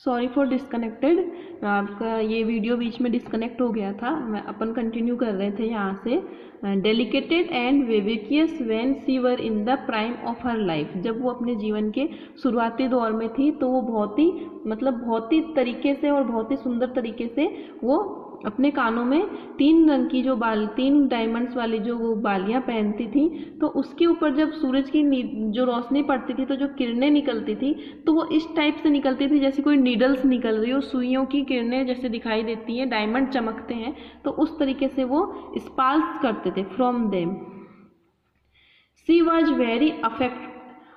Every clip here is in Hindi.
सॉरी फॉर डिस्कनेक्टेड, आपका ये वीडियो बीच में डिस्कनेक्ट हो गया था। मैं अपन कंटिन्यू कर रहे थे यहाँ से। Delicate and vivacious when she were in the prime of her life, जब वो अपने जीवन के शुरुआती दौर में थी तो वो बहुत ही तरीके से और बहुत ही सुंदर तरीके से वो अपने कानों में 3 रंग की जो 3 डायमंड्स वाली जो वो बालियां पहनती थी, तो उसके ऊपर जब सूरज की जो रोशनी पड़ती थी तो जो किरणें निकलती थी तो वो इस टाइप से निकलती थी जैसे कोई नीडल्स निकल रही हो, सुइयों की किरणें जैसे दिखाई देती हैं, डायमंड चमकते हैं, तो उस तरीके से वो स्पार्क्स करते थे from them. She was very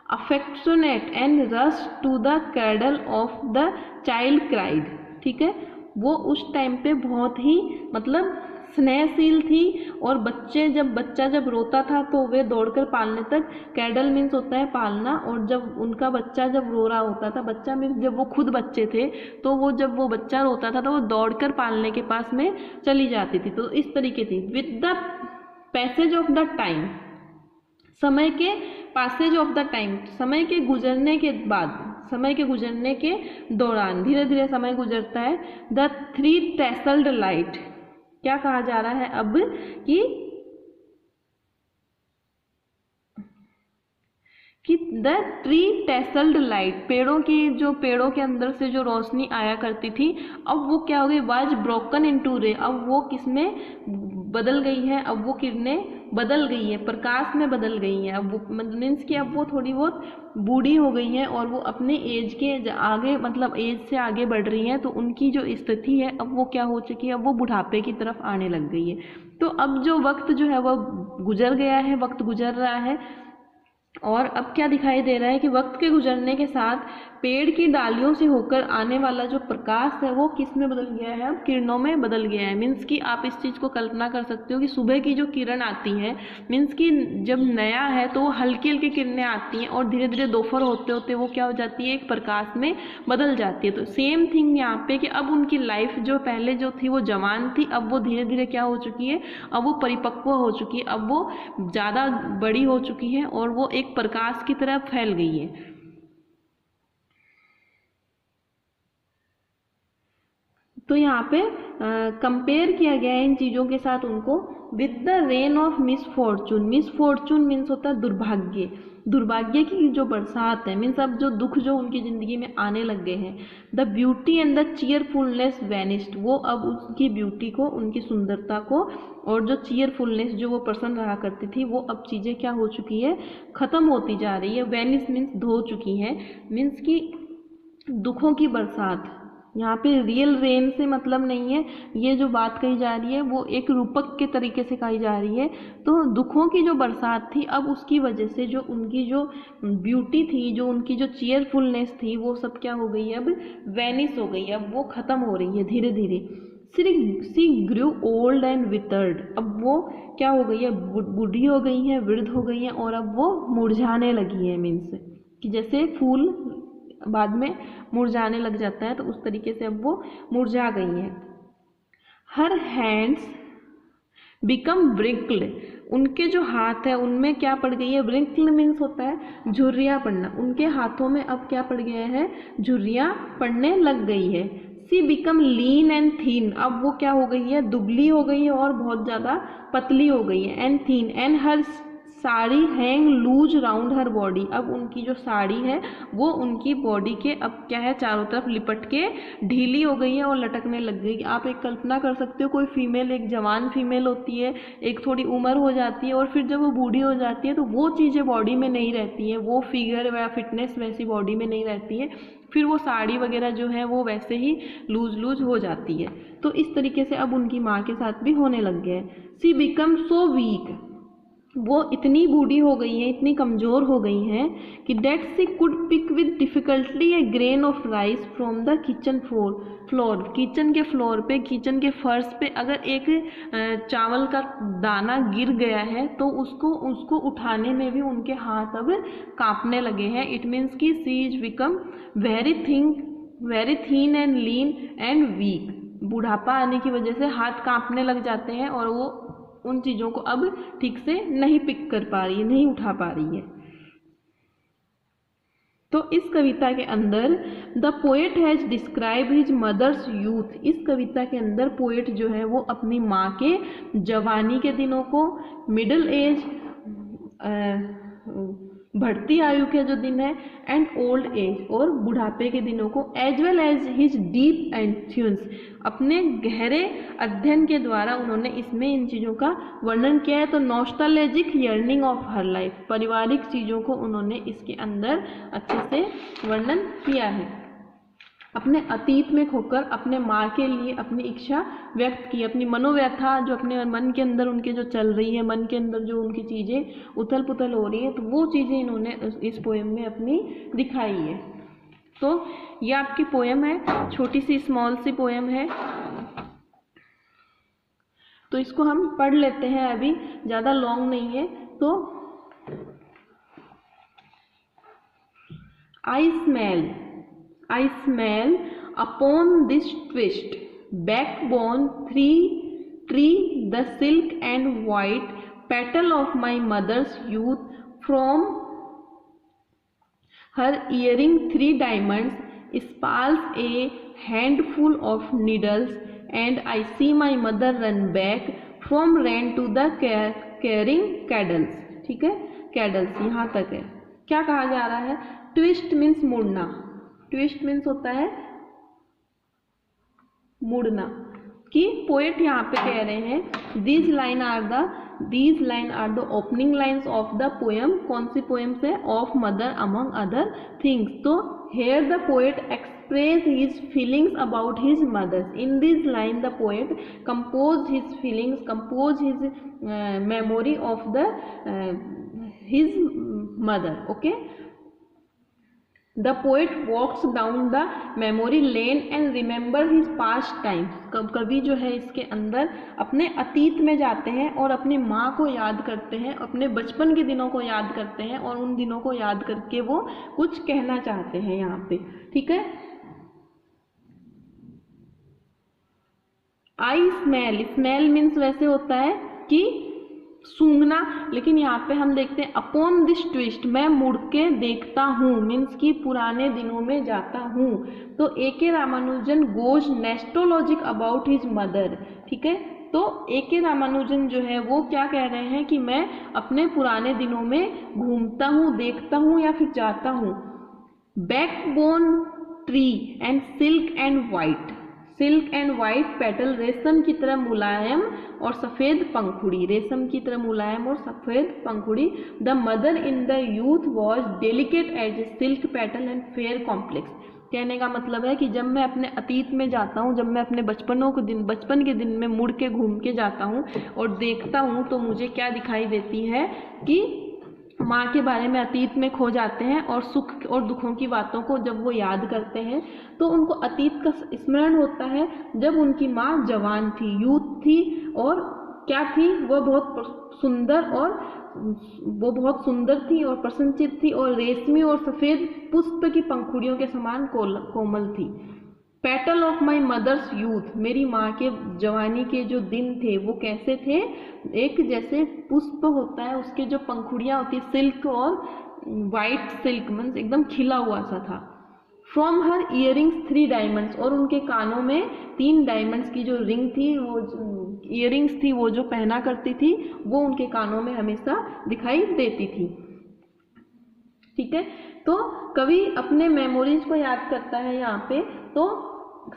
affectionate and rushed to the cradle of the child cried। ठीक है, वो उस टाइम पे बहुत ही स्नेहशील थी, और बच्चा जब रोता था तो वे दौड़कर पालने तक, कैडल मीन्स होता है पालना, और जब उनका बच्चा जब रो रहा होता था, बच्चा मीन्स जब वो खुद बच्चे थे, तो वो जब वो बच्चा रोता था तो वो दौड़कर पालने के पास में चली जाती थी। तो इस तरीके थी। With the passage of the time, समय के पैसेज ऑफ द टाइम, समय के गुजरने के बाद, समय के गुजरने के दौरान धीरे धीरे समय गुजरता है। द 3 टैसल्ड लाइट, क्या कहा जा रहा है अब कि द 3 टैसल्ड लाइट, पेड़ों के अंदर से जो रोशनी आया करती थी, अब वो क्या हो गई, वाज ब्रोकन इनटू रे, अब वो किसमें बदल गई है, अब वो किरणें बदल गई है, प्रकाश में बदल गई हैं। अब वो मीन्स कि अब वो थोड़ी बहुत बूढ़ी हो गई हैं और वो अपने एज के आगे एज से आगे बढ़ रही हैं, तो उनकी जो स्थिति है अब वो क्या हो चुकी है, अब वो बुढ़ापे की तरफ आने लग गई है। तो अब जो वक्त जो है वो गुजर गया है, वक्त गुजर रहा है, और अब क्या दिखाई दे रहा है कि वक्त के गुजरने के साथ पेड़ की डालियों से होकर आने वाला जो प्रकाश है वो किस में बदल गया है, अब किरणों में बदल गया है। मीन्स कि आप इस चीज़ को कल्पना कर सकते हो कि सुबह की जो किरण आती है, मीन्स कि जब नया है तो वो हल्की हल्की किरणें आती हैं, और धीरे धीरे दोपहर होते होते वो क्या हो जाती है, एक प्रकाश में बदल जाती है। तो सेम थिंग यहाँ पे कि अब उनकी लाइफ जो पहले जो थी वो जवान थी, अब वो धीरे धीरे क्या हो चुकी है, अब वो परिपक्व हो चुकी है, अब वो ज़्यादा बड़ी हो चुकी है और वो एक प्रकाश की तरह फैल गई है। तो यहाँ पे कंपेयर किया गया है इन चीज़ों के साथ उनको with the rain of misfortune. Misfortune means होता है दुर्भाग्य, दुर्भाग्य की जो बरसात है, मीन्स अब जो दुख जो उनकी ज़िंदगी में आने लग गए हैं। The beauty and the cheerfulness vanished, वो अब उसकी ब्यूटी को, उनकी सुंदरता को, और जो चीयरफुलनेस जो वो पर्सन रहा करती थी, वो अब चीज़ें क्या हो चुकी है, ख़त्म होती जा रही है। वैनिश मीन्स धो चुकी हैं, मीन्स कि दुखों की बरसात। यहाँ पे रियल रेन से मतलब नहीं है, ये जो बात कही जा रही है वो एक रूपक के तरीके से कही जा रही है। तो दुखों की जो बरसात थी, अब उसकी वजह से जो उनकी जो ब्यूटी थी, जो उनकी जो चीयरफुलनेस थी, वो सब क्या हो गई है, अब वैनिश हो गई है, अब वो ख़त्म हो रही है धीरे धीरे। सी ग्रू ओल्ड एंड विथर्ड, अब वो क्या हो गई है, बूढ़ी हो गई हैं, वृद्ध हो गई हैं, और अब वो मुरझाने लगी है। मीन्स कि जैसे फूल बाद में मुरझाने लग जाता है, तो उस तरीके से अब वो मुरझा गई हैं। हर हैंड्स बिकम व्रिंकल्ड, उनके जो हाथ है उनमें क्या पड़ गई है, व्रिंकल मीन्स होता है झुर्रियाँ पड़ना, उनके हाथों में अब क्या पड़ गया है, झुर्रियाँ पड़ने लग गई है। सी बिकम लीन एंड थीन, अब वो क्या हो गई है, दुबली हो गई है और बहुत ज़्यादा पतली हो गई है। And thin and her sari hang loose round her body, अब उनकी जो साड़ी है वो उनकी बॉडी के अब क्या है, चारों तरफ लिपट के ढीली हो गई है और लटकने लग गई। आप एक कल्पना कर सकते हो, कोई फीमेल, एक जवान फीमेल होती है, एक थोड़ी उम्र हो जाती है, और फिर जब वो बूढ़ी हो जाती है तो वो चीज़ें बॉडी में नहीं रहती हैं, वो फिगर या फिटनेस वैसी बॉडी में नहीं रहती है, फिर वो साड़ी वगैरह जो है वो वैसे ही लूज हो जाती है। तो इस तरीके से अब उनकी माँ के साथ भी होने लग गया है। सी बिकम सो वीक, वो इतनी बूढ़ी हो गई हैं, इतनी कमज़ोर हो गई हैं कि that she could pick with difficulty a grain of rice from the kitchen floor, kitchen के फ्लोर पे, किचन के फर्श पे अगर एक चावल का दाना गिर गया है तो उसको उठाने में भी उनके हाथ अब कांपने लगे हैं। इट मीन्स कि she is become very thin and lean and weak, बुढ़ापा आने की वजह से हाथ कांपने लग जाते हैं और वो उन चीज़ों को अब ठीक से नहीं पिक कर पा रही है, नहीं उठा पा रही है। तो इस कविता के अंदर the poet has describe his mother's youth, इस कविता के अंदर पोएट जो है वो अपनी माँ के जवानी के दिनों को, मिडिल एज बढ़ती आयु के जो दिन है, एंड ओल्ड एज और बुढ़ापे के दिनों को, as well as his deep एंथ्यून्स, अपने गहरे अध्ययन के द्वारा उन्होंने इसमें इन चीज़ों का वर्णन किया है। तो nostalgic yearning of her life, पारिवारिक चीज़ों को उन्होंने इसके अंदर अच्छे से वर्णन किया है। अपने अतीत में खोकर अपने माँ के लिए अपनी इच्छा व्यक्त की, अपनी मनोव्यथा जो अपने मन के अंदर उनके जो चल रही है, मन के अंदर जो उनकी चीज़ें उथल पुथल हो रही है, तो वो चीज़ें इन्होंने इस पोएम में अपनी दिखाई है। तो ये आपकी पोएम है, छोटी सी स्मॉल सी पोएम है, तो इसको हम पढ़ लेते हैं, अभी ज़्यादा लॉन्ग नहीं है। तो I smell upon this twist backbone tree the silk and white petal of my mother's youth, from her earring 3 diamonds spalls a handful of needles, and I see my mother run back from rain to the carrying caddles। ठीक है, कैडल्स यहाँ तक है। क्या कहा जा रहा है? ट्विस्ट मीन्स मुड़ना, ट्विस्ट मीन्स होता है मुड़ना, कि पोएट यहाँ पे कह रहे हैं these line are the opening lines of the poem. कौन सी पोएम से? Of mother among other things. तो here the poet express his feelings about his mothers. In this line the poet compose his feelings, compose his memory of the his mother. Okay, The poet walks down the memory lane and remember his past times। कवि जो है इसके अंदर अपने अतीत में जाते हैं और अपनी माँ को याद करते हैं, अपने बचपन के दिनों को याद करते हैं, और उन दिनों को याद करके वो कुछ कहना चाहते हैं यहाँ पे। ठीक है, आई स्मेल मीन्स वैसे होता है कि सूंघना, लेकिन यहाँ पे हम देखते हैं अपॉन दिस ट्विस्ट, मैं मुड़ के देखता हूँ, मीन्स कि पुराने दिनों में जाता हूँ। तो A.K. Ramanujan goes nostalgic about his mother. ठीक है, तो A.K. रामानुजन जो है वो क्या कह रहे हैं कि मैं अपने पुराने दिनों में घूमता हूँ, देखता हूँ या फिर जाता हूँ। Backbone tree and silk and white, silk and white petal, रेशम की तरह मुलायम और सफ़ेद पंखुड़ी, रेशम की तरह मुलायम और सफ़ेद पंखुड़ी। The mother in the youth was delicate as a silk petal and fair complex. कहने का मतलब है कि जब मैं अपने अतीत में जाता हूँ, जब मैं अपने बचपन के दिन में मुड़ के घूम के जाता हूँ और देखता हूँ, तो मुझे क्या दिखाई देती है कि माँ के बारे में अतीत में खो जाते हैं, और सुख और दुखों की बातों को जब वो याद करते हैं तो उनको अतीत का स्मरण होता है, जब उनकी माँ जवान थी, यूथ थी, और क्या थी, वो बहुत सुंदर थी और प्रसन्नचित थी, और रेशमी और सफ़ेद पुष्प की पंखुड़ियों के समान कोमल थी। Petal of my mother's youth, मेरी माँ के जवानी के जो दिन थे वो कैसे थे? एक जैसे पुष्प होता है, उसके जो पंखुड़ियाँ होती है, सिल्क और वाइट सिल्क मीन्स एकदम खिला हुआ सा था। फ्रॉम हर ईयरिंग्स 3 डायमंड्स, और उनके कानों में 3 डायमंड्स की जो रिंग थी, वो ईयरिंग्स थी, वो जो पहना करती थी, वो उनके कानों में हमेशा दिखाई देती थी। ठीक है, तो कवि अपने मेमोरीज को याद करता है यहाँ पे। तो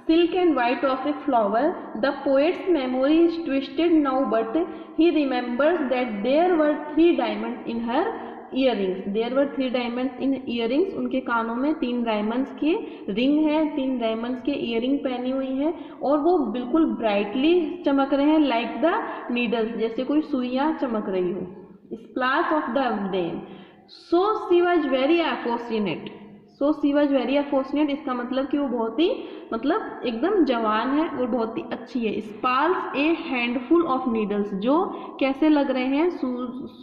silk and white of a flower, the poet's memory is twisted now, but he remembers that there were 3 diamonds in her earrings। there were 3 diamonds in earrings, उनके कानों में 3 डायमंड्स के रिंग है, 3 डायमंड्स के ईयरिंग पहनी हुई है, और वो बिल्कुल ब्राइटली चमक रहे हैं, लाइक द नीडल्स, जैसे कोई सुइयाँ चमक रही हो। Splash of the rain, so she was very unfortunate, so she was very unfortunate, इसका मतलब कि वो बहुत ही एकदम जवान है और बहुत ही अच्छी है। Sparse a handful of needles, जो कैसे लग रहे हैं?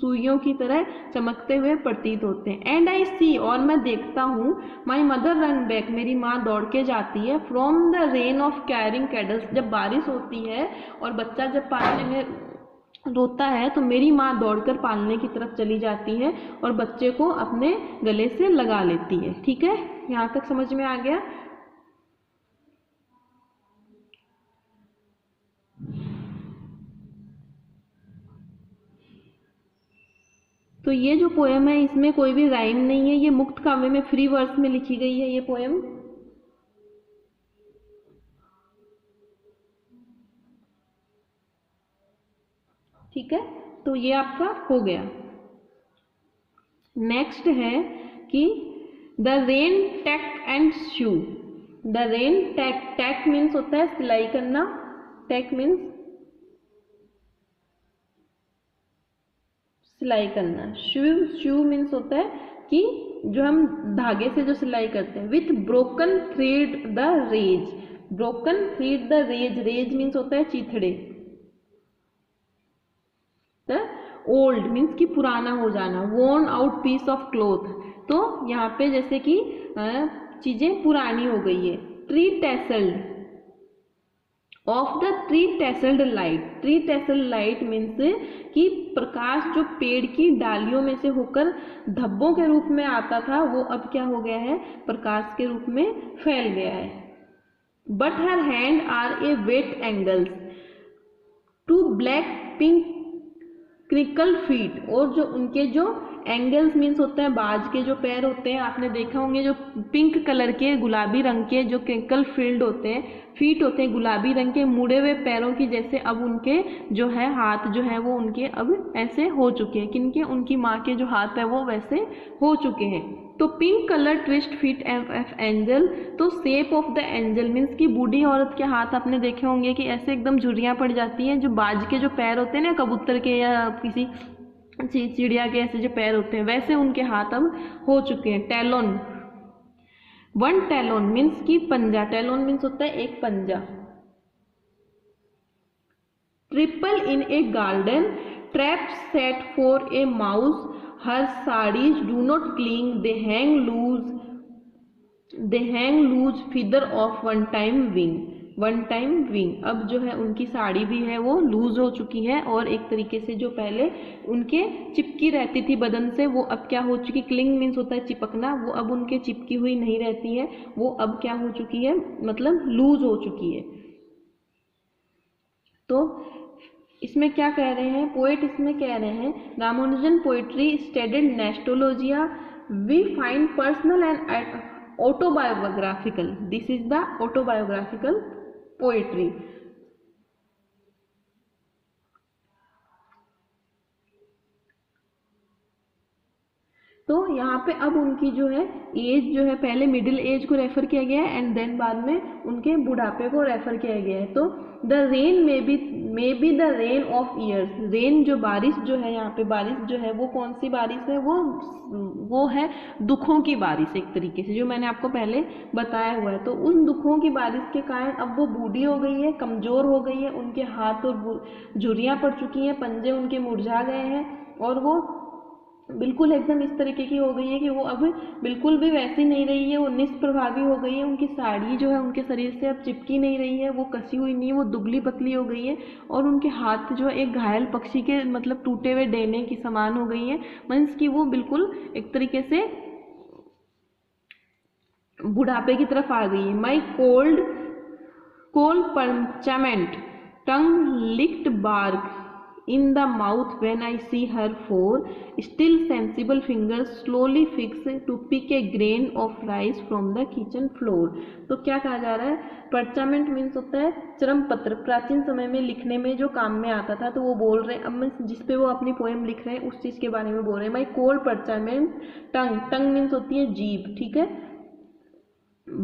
सुइयों की तरह चमकते हुए प्रतीत होते हैं। एंड आई सी, और मैं देखता हूँ, माई मदर रन बैक, मेरी माँ दौड़ के जाती है, from the rain of carrying candles, जब बारिश होती है और बच्चा जब पानी में रोता है तो मेरी माँ दौड़कर पालने की तरफ चली जाती है और बच्चे को अपने गले से लगा लेती है। ठीक है, यहाँ तक समझ में आ गया। तो ये जो पोयम है इसमें कोई भी राइम नहीं है, ये मुक्त काव्य में फ्री वर्स में लिखी गई है ये पोयम। ठीक है, तो ये आपका हो गया। नेक्स्ट है कि the rain tack and shoe. The rain tack, tack means होता है सिलाई करना, टैक मीन्स सिलाई करना, शू शू मीन्स होता है कि जो हम धागे से जो सिलाई करते हैं। With broken thread the rags, broken thread the rags, rags means होता है चीथड़े। द ओल्ड मीन्स कि पुराना हो जाना, worn out piece of cloth, तो यहाँ पे जैसे कि चीजें पुरानी हो गई है। Tree tasselled, of the tree tasselled light, tree tasselled light means कि प्रकाश जो पेड़ की डालियों में से होकर धब्बों के रूप में आता था वो अब क्या हो गया है, प्रकाश के रूप में फैल गया है। But her hands are a wet angles two black pink crinkle feet, और जो उनके जो एंगल्स मीन्स होता है बाज के जो पैर होते हैं, आपने देखा होंगे जो पिंक कलर के गुलाबी रंग के जो क्रिकल फील्ड होते हैं, फीट होते हैं गुलाबी रंग के मुड़े हुए पैरों की जैसे, अब उनके जो है हाथ जो है वो उनके अब ऐसे हो चुके हैं। किनके, उनकी माँ के जो हाथ है वो वैसे हो चुके हैं। तो pink colour twist feet of angel, तो shape of the angel means कि बूढ़ी औरत के हाथ आपने देखे होंगे कि ऐसे एकदम झुर्रियाँ पड़ जाती हैं, जो बाज के जो पैर होते हैं ना कबूतर के या किसी चिड़िया के ऐसे जो पैर होते हैं वैसे उनके हाथ अब हो चुके हैं। टैलोन, वन टैलोन मीन्स की पंजा, टैलोन मीन्स होता है एक पंजा। Triple in a garden, trap set for a mouse, her saris do not cling, they hang loose feather of one time wing, one time wing. अब जो है उनकी साड़ी भी है वो लूज हो चुकी है और एक तरीके से जो पहले उनके चिपकी रहती थी बदन से वो अब क्या हो चुकी, क्लिंग मीन्स होता है चिपकना, वो अब उनके चिपकी हुई नहीं रहती है, वो अब क्या हो चुकी है, मतलब लूज हो चुकी है। तो इसमें क्या कह रहे हैं पोएट, इसमें कह रहे हैं Ramanujan poetry studied nostalgia, we find personal and autobiographical, this is the autobiographical poetry। तो यहाँ पे अब उनकी जो है एज जो है पहले मिडिल एज को रेफर किया गया है एंड देन बाद में उनके बुढ़ापे को रेफर किया गया है। तो the rain may be the rain of years, rain जो बारिश जो है यहाँ पे बारिश जो है वो कौन सी बारिश है, वो है दुखों की बारिश एक तरीके से, जो मैंने आपको पहले बताया हुआ है। तो उन दुखों की बारिश के कारण अब वो बूढ़ी हो गई है, कमजोर हो गई है, उनके हाथ और झुर्रियाँ पड़ चुकी हैं, पंजे उनके मुरझा गए हैं और वो बिल्कुल एकदम इस तरीके की हो गई है कि वो अब बिल्कुल भी वैसी नहीं रही है, वो निष्प्रभावी हो गई है, उनकी साड़ी जो है उनके शरीर से अब चिपकी नहीं रही है, वो कसी हुई नहीं है, वो दुबली पतली हो गई है और उनके हाथ जो एक घायल पक्षी के मतलब टूटे हुए डेने की समान हो गई है, मीन्स कि वो बिल्कुल एक तरीके से बुढ़ापे की तरफ आ गई है। My cold parchment tongue licked bark in the mouth when I see her for still sensible fingers slowly fix to pick a grain of rice from the kitchen floor। तो क्या कहा जा रहा है, परचामेंट मीन्स होता है चरम पत्र, प्राचीन समय में लिखने में जो काम में आता था, तो वो बोल रहे हैं अब जिस पे वो अपनी पोएम लिख रहे हैं उस चीज के बारे में बोल रहे हैं। माई कोल्ड परचामेंट टंग, टंग मीन्स होती है जीभ, ठीक है,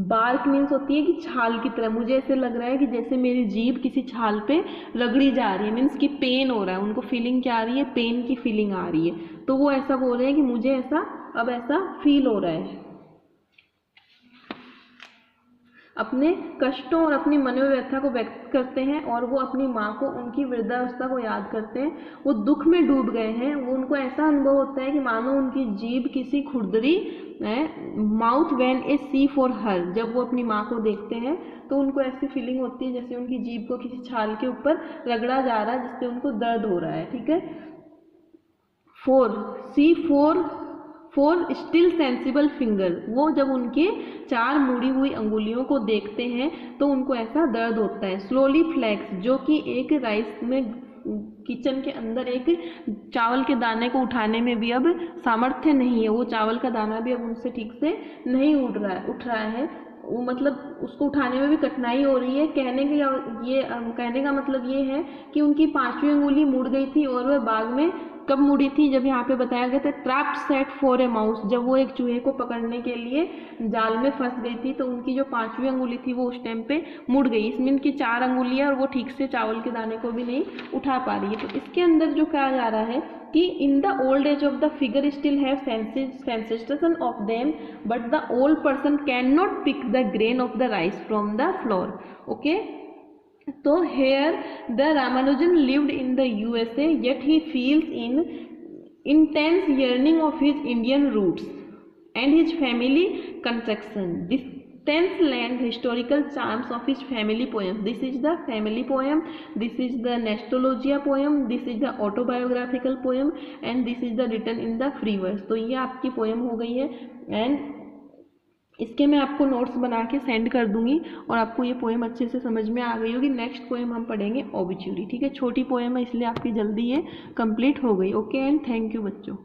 बार्क मीन्स होती है कि छाल की तरह, मुझे ऐसे लग रहा है कि जैसे मेरी जीभ किसी छाल पे रगड़ी जा रही है, मीन्स कि पेन हो रहा है, उनको फीलिंग क्या आ रही है, पेन की फीलिंग आ रही है। तो वो ऐसा बोल रहे हैं कि मुझे ऐसा अब ऐसा फील हो रहा है। अपने कष्टों और अपनी मनोव्यथा को व्यक्त करते हैं और वो अपनी माँ को उनकी वृद्धावस्था को याद करते हैं। वो दुख में डूब गए हैं, वो उनको ऐसा अनुभव होता है कि मानो उनकी जीभ किसी खुरदरी mouth when a see for her, जब वो अपनी माँ को देखते हैं तो उनको ऐसी फीलिंग होती है जैसे उनकी जीभ को किसी छाल के ऊपर रगड़ा जा रहा है, जिससे उनको दर्द हो रहा है। ठीक है। फोर स्टिल सेंसिबल फिंगर, वो जब उनके 4 मुड़ी हुई अंगुलियों को देखते हैं तो उनको ऐसा दर्द होता है। स्लोली फ्लेक्स, जो कि एक राइस में किचन के अंदर एक चावल के दाने को उठाने में भी अब सामर्थ्य नहीं है, वो चावल का दाना भी अब उनसे ठीक से नहीं उठ रहा है, वो मतलब उसको उठाने में भी कठिनाई हो रही है। कहने का मतलब ये है कि उनकी 5वीं अंगुली मुड़ गई थी और वह बाग में कब मुड़ी थी, जब यहाँ पे बताया गया था trap set for a mouse, जब वो एक चूहे को पकड़ने के लिए जाल में फंस गई थी तो उनकी जो 5वीं अंगुली थी वो उस टाइम पे मुड़ गई। इसमें इनकी 4 अंगुलियां और वो ठीक से चावल के दाने को भी नहीं उठा पा रही है। तो इसके अंदर जो कहा जा रहा है कि in the old age of the figure still have sensation of them but the old person can not pick the grain of the rice from the floor. Okay, तो here the Ramanujan lived in the USA, yet he feels in intense yearning of his Indian roots and his family construction, distant land, historical charms of his family poems. This is the family poem, this is the nostalgia poem, this is the autobiographical poem and this is the written in the free verse। तो ये आपकी पोएम हो गई है एंड इसके मैं आपको नोट्स बना के सेंड कर दूंगी और आपको ये पोएम अच्छे से समझ में आ गई होगी। नेक्स्ट पोएम हम पढ़ेंगे ओबिचुरी। ठीक है, छोटी पोएम है इसलिए आपकी जल्दी ये कंप्लीट हो गई। ओके एंड थैंक यू बच्चों।